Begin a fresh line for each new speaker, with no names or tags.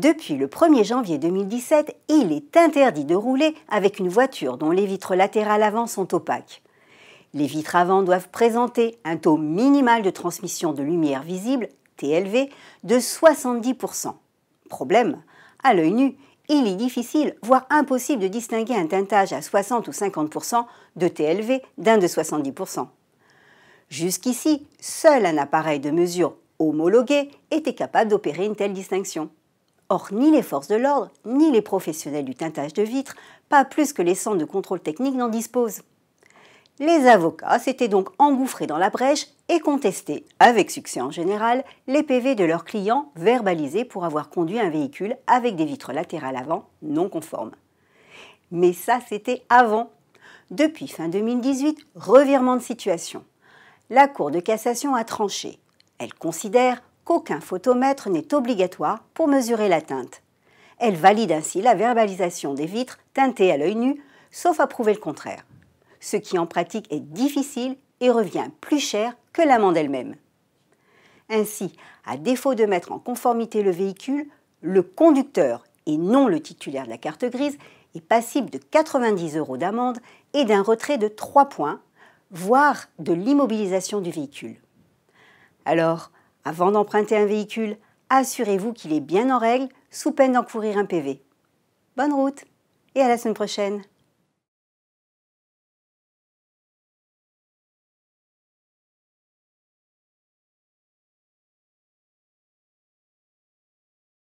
Depuis le 1er janvier 2017, il est interdit de rouler avec une voiture dont les vitres latérales avant sont opaques. Les vitres avant doivent présenter un taux minimal de transmission de lumière visible, TLV, de 70%. Problème, à l'œil nu, il est difficile, voire impossible de distinguer un teintage à 60 ou 50% de TLV d'un de 70%. Jusqu'ici, seul un appareil de mesure homologué était capable d'opérer une telle distinction. Or, ni les forces de l'ordre, ni les professionnels du teintage de vitres, pas plus que les centres de contrôle technique n'en disposent. Les avocats s'étaient donc engouffrés dans la brèche et contestaient, avec succès en général, les PV de leurs clients verbalisés pour avoir conduit un véhicule avec des vitres latérales avant non conformes. Mais ça, c'était avant. Depuis fin 2018, revirement de situation. La Cour de cassation a tranché. Elle considère qu'aucun photomètre n'est obligatoire pour mesurer la teinte. Elle valide ainsi la verbalisation des vitres teintées à l'œil nu, sauf à prouver le contraire. Ce qui en pratique est difficile et revient plus cher que l'amende elle-même. Ainsi, à défaut de mettre en conformité le véhicule, le conducteur et non le titulaire de la carte grise est passible de 90 € d'amende et d'un retrait de 3 points, voire de l'immobilisation du véhicule. Alors, avant d'emprunter un véhicule, assurez-vous qu'il est bien en règle sous peine d'encourir un PV. Bonne route et à la semaine prochaine.